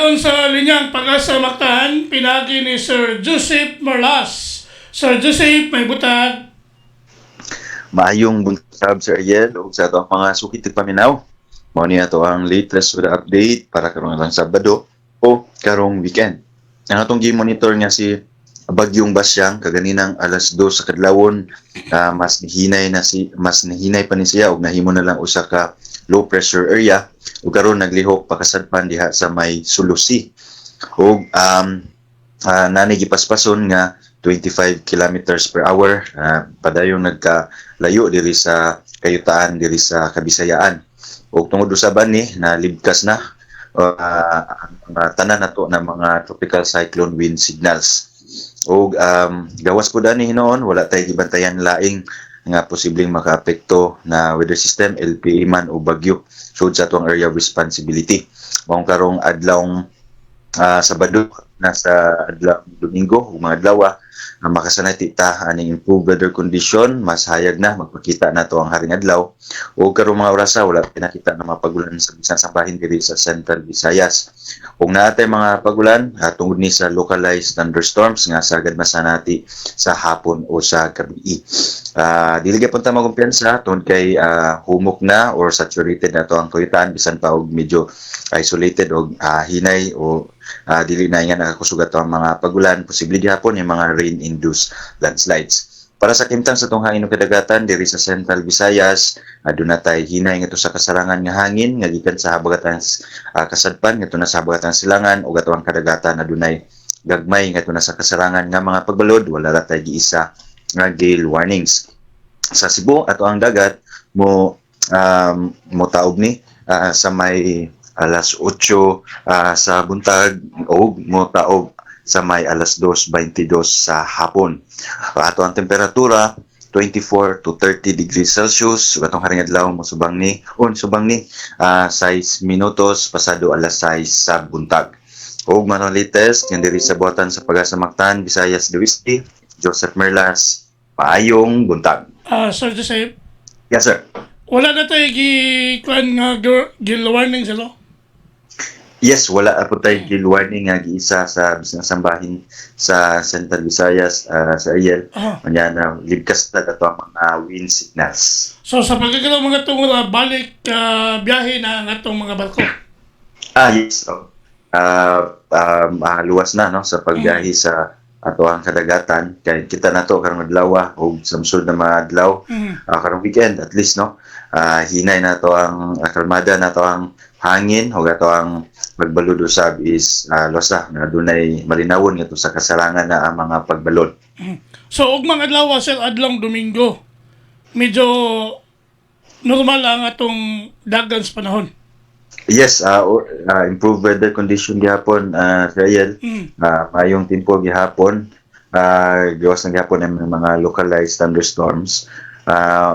Dayon sa linyang Pag-asa Mactan, pinagi ni Sir Joseph Marlas. Sir Joseph, may butag. Maayong buntag Sir Ariel ug sa atong mga sukit ug paminaw. Mao ni ato ang latest with update para karong lang Sabado o karong weekend. Ang atong gi-monitor nga si Bagyong Basyang kaganinang alas 2 sa kadlawon, mas nihinay pa ni siya ug nahimo na lang usa ka low pressure area ug karon naglihok pakasadpan diha sa may Sulusi. Ug nanay gipaspason nga 25 kilometers per hour, padayong nagkalayo diri sa kayutaan diri sa Kabisayaan. Ug tungod usaban ni nalibkas na tanan nato na mga tropical cyclone wind signals. Ug gawas po dani hinoon wala tay gibantayan laing nga posibleng makaapekto na weather system LPA man o bagyo sud sa atong area of responsibility. Mao karong adlawng Sabado na sa adlaw Domingo ug mga adlaw makasanay ta aning improved weather condition, mas hayag na magpakita nato ang haring adlaw ug karong mga oras wala pinakita na mapagulan sa bisan sambahin diri sa Central Visayas. Ug naatay mga pagulan tungod ni sa localized thunderstorms nga sagad masanati sa hapon o sa gabi. Dili gyud ta magkumpiyansa tungod kay humok na or saturated na to ang kuyutan bisan pa og medyo isolated og hinay o dili na nga nakakusugat ang mga pagulan, posible gihapon yung mga rain-induced landslides. Para sa kimtang sa tong hangin ug kadagatan diri sa Central Visayas, aduna tay hinay ngadto sa kasarangan nga hangin nga gikan sa habagatan kasadpan ngadto na sa habagatan silangan ug ato ang kadagatan adunay gagmay ngadto na sa kasarangan nga mga pagbalod, wala ra tay giisa nga gale warnings. Sa Cebu ato ang dagat mo taob ni sa may alas 8 sa buntag o motaog sa may alas 2:22 sa hapon. Ato ang temperatura 24 to 30 degrees Celsius. Atong haring adlaw mo subang ni 6 minutos pasado alas 6 sa buntag. Og manong latest nga diri sa buhatan sa Pag-asa Mactan, Visayas, Duwiste, Joseph Merlas. Paayong buntag. Sir Joseph, Yes sir. wala na tayo gi-kwan nga gil-warning sa lo? Yes, wala po tayo gale warning nga giisa sa bisang sambahin sa Central Visayas sa Ariel. Kanya na ligkas na ato ang mga wind signals. So sa pagkakalaw mga itong balik biyahe na ang atong mga barko? Yes. Luwas na no sa pagbiyahe sa ato ang kadagatan kay kita nato karong adlaw o samsud na mga adlaw karong weekend at least no. Hinay na to ang kalmada na to ang hangin o ato ang pagbalod usab is losa na dunay malinawon ngadto sa kasarangan na ang mga pagbalod. So ug mga adlaw sa adlong Domingo, medyo normal ang atong dagan sa panahon. Yes, improved weather condition gihapon sa Ariel. Mayong tempo gihapon. Gawas na gihapon ang mga localized thunderstorms.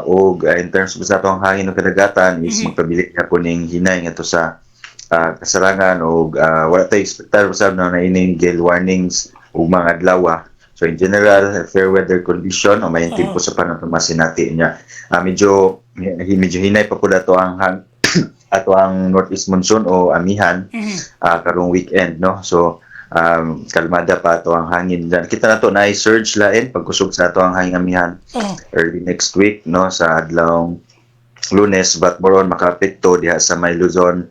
O in terms of sa atong hangin ug kadagatan is magpabilit gihapon ning hinay ngadto sa kasarangan o wala tayo expectar usab na ining gale warnings ug mga adlaw. So in general, fair weather condition o may tempo sa panahon masinati niya. Medyo hinay pa pud ato ang ato ang northeast monsoon o amihan karong weekend no. So kalmada pa ato ang hangin dyan. Kita nato na i-surge lain pagkusog sa ato ang hangin amihan early next week no sa adlawng Lunes, but moron makaapekto diha sa may Luzon.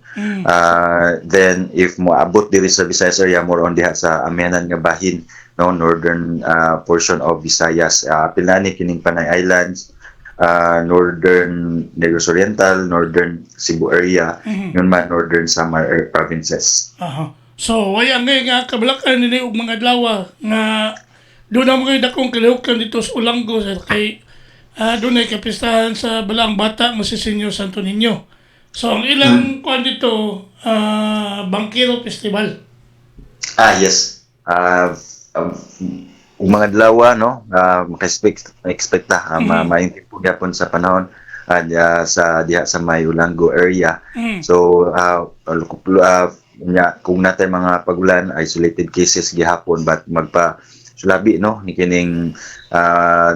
Then if moabot diri sa Visayas area, more on diha sa amihanan nga bahin no northern portion of Visayas, pilani kining Panay Islands, northern Negros Oriental, northern Cebu area, yun man northern Samar provinces. So wayang nga kabalakan ni og mga adlaw nga doon na mga dakong kalihukan dito sa Olanggo sir kay doon ay kapistahan sa Balang Bata mo si Senyor Santo Niño. So ang ilang kuan dito Bangkero Festival. Yes. Mga adlaw no maka-expect maayong tempo gyapon sa panahon sa diha sa may Olanggo area. So kung natay mga pagulan, isolated cases gihapon but sulabi no ni kining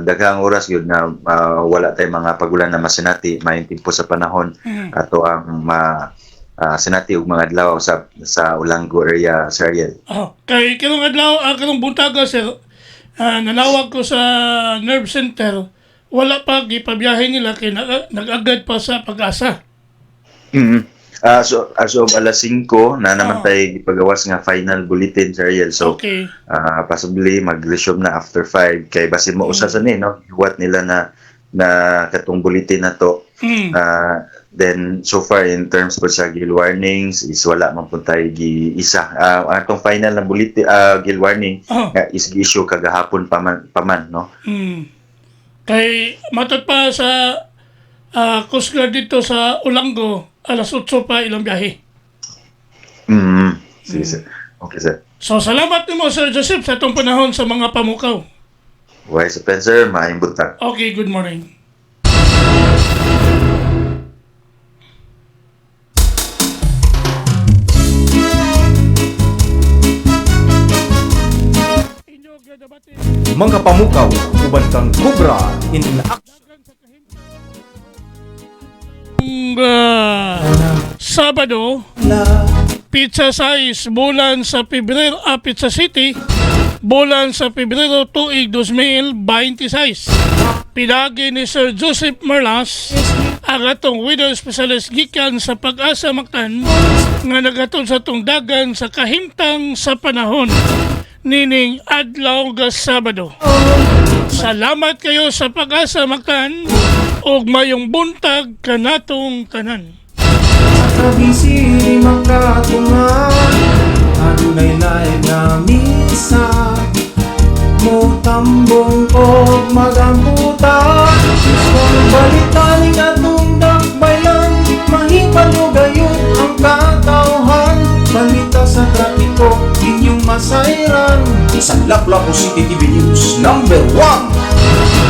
daghang oras gyud na wala tay mga pagulan na masinati maayong tempo sa panahon ato ang sinati og mga adlaw sa Olanggo area, Sir Ariel. Kay kilong adlaw, kilong buntaga sir, nanawag ko sa nerve center, wala pa gipabiyahe nila kay nag-agad pa sa Pag-asa. So as of alas 5 na naman tayo ipagawas nga final bulletin, Sir Ariel. So Okay. possibly mag-resume na after 5 kay basin mo usa sa ni no what nila na katong bulletin na to. Then so far in terms po sa gill warnings is wala man po tayo isa. Atong final na bulletin gill warning is issue kagahapon paman no. Kay matod pa sa Coast Guard dito sa Olanggo, alas 8 pa ilang biyahe. Sige, sir. Okay, sir. So salamat nimo Sir Joseph sa itong panahon sa mga pamukaw. Wise Spencer, maayong buntag. Okay, good morning. Mga pamukaw, uban kang Cobra in action. Sabado, pizza size bulan sa Pebrero, Pizza City, bulan sa Pebrero tuig 2026. Pinagi ni Sir Joseph Merlas, ang atong weather specialist gikan sa Pag-asa Mactan, nga nagatod sa tong dagan sa kahimtang sa panahon. Nining adlaw ga Sabado. Salamat kayo sa Pag-asa Mactan ug mayong buntag kanatong tanan. Kabisi makatungan Adunay lain na misa Mo tambong o magamputan Kung balitaning atong dakbayan Mahipalo gayon ang katawhan Balita sa trapiko inyong masayran Isang Lapu-Lapu City TV News #1.